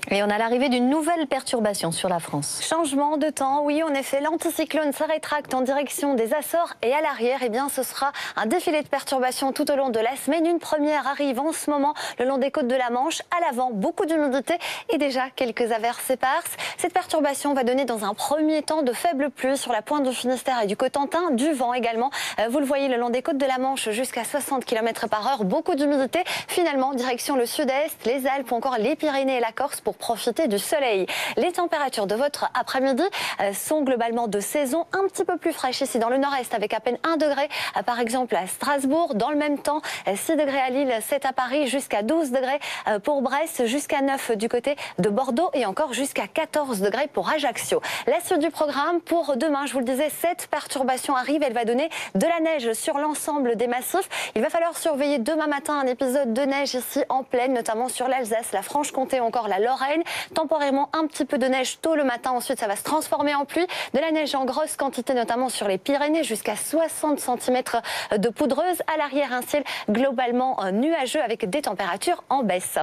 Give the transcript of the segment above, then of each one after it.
Et on a l'arrivée d'une nouvelle perturbation sur la France. Changement de temps, oui, en effet, l'anticyclone se rétracte en direction des Açores et à l'arrière, eh bien, ce sera un défilé de perturbations tout au long de la semaine. Une première arrive en ce moment le long des côtes de la Manche. À l'avant, beaucoup d'humidité et déjà quelques averses éparses. Cette perturbation va donner dans un premier temps de faibles pluies sur la pointe du Finistère et du Cotentin, du vent également. Vous le voyez le long des côtes de la Manche jusqu'à 60 km/h, beaucoup d'humidité. Finalement, direction le sud-est, les Alpes ou encore les Pyrénées et la Corse pour profiter du soleil. Les températures de votre après-midi sont globalement de saison, un petit peu plus fraîches ici dans le nord-est avec à peine 1 degré par exemple à Strasbourg. Dans le même temps, 6 degrés à Lille, 7 à Paris, jusqu'à 12 degrés pour Brest, jusqu'à 9 du côté de Bordeaux et encore jusqu'à 14 degrés pour Ajaccio. La suite du programme pour demain, je vous le disais, cette perturbation arrive, elle va donner de la neige sur l'ensemble des massifs. Il va falloir surveiller demain matin un épisode de neige ici en plaine, notamment sur l'Alsace, la Franche-Comté ou encore la Lorraine. Temporairement, un petit peu de neige tôt le matin. Ensuite, ça va se transformer en pluie. De la neige en grosse quantité, notamment sur les Pyrénées, jusqu'à 60 cm de poudreuse. À l'arrière, un ciel globalement nuageux avec des températures en baisse.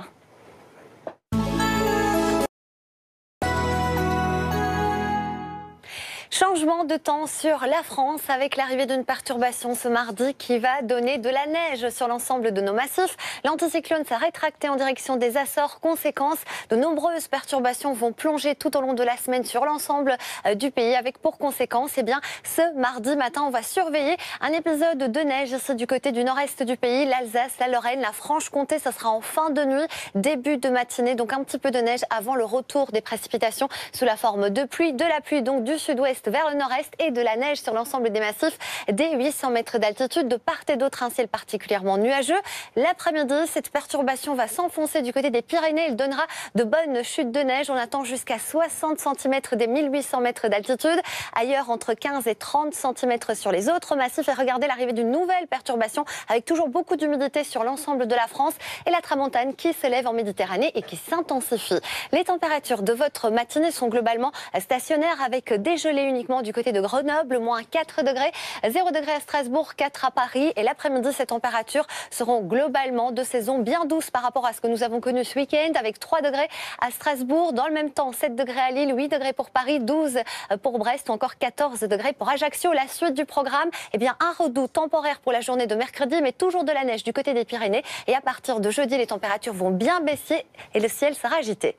Changement de temps sur la France avec l'arrivée d'une perturbation ce mardi qui va donner de la neige sur l'ensemble de nos massifs. L'anticyclone s'est rétracté en direction des Açores. Conséquence, de nombreuses perturbations vont plonger tout au long de la semaine sur l'ensemble du pays avec pour conséquence, eh bien, ce mardi matin, on va surveiller un épisode de neige ici du côté du nord-est du pays, l'Alsace, la Lorraine, la Franche-Comté. Ça sera en fin de nuit, début de matinée, donc un petit peu de neige avant le retour des précipitations sous la forme de pluie, de la pluie donc du sud-ouest vers le nord-est et de la neige sur l'ensemble des massifs des 800 mètres d'altitude. De part et d'autre, un ciel particulièrement nuageux. L'après-midi, cette perturbation va s'enfoncer du côté des Pyrénées. Il donnera de bonnes chutes de neige. On attend jusqu'à 60 cm des 1800 mètres d'altitude. Ailleurs, entre 15 et 30 cm sur les autres massifs. Et regardez l'arrivée d'une nouvelle perturbation avec toujours beaucoup d'humidité sur l'ensemble de la France et la tramontane qui s'élève en Méditerranée et qui s'intensifie. Les températures de votre matinée sont globalement stationnaires avec des gelées uniquement du côté de Grenoble, moins 4 degrés, 0 degrés à Strasbourg, 4 à Paris. Et l'après-midi, ces températures seront globalement de saison bien douces par rapport à ce que nous avons connu ce week-end, avec 3 degrés à Strasbourg. Dans le même temps, 7 degrés à Lille, 8 degrés pour Paris, 12 pour Brest ou encore 14 degrés pour Ajaccio. La suite du programme, eh bien, un redout temporaire pour la journée de mercredi, mais toujours de la neige du côté des Pyrénées. Et à partir de jeudi, les températures vont bien baisser et le ciel sera agité.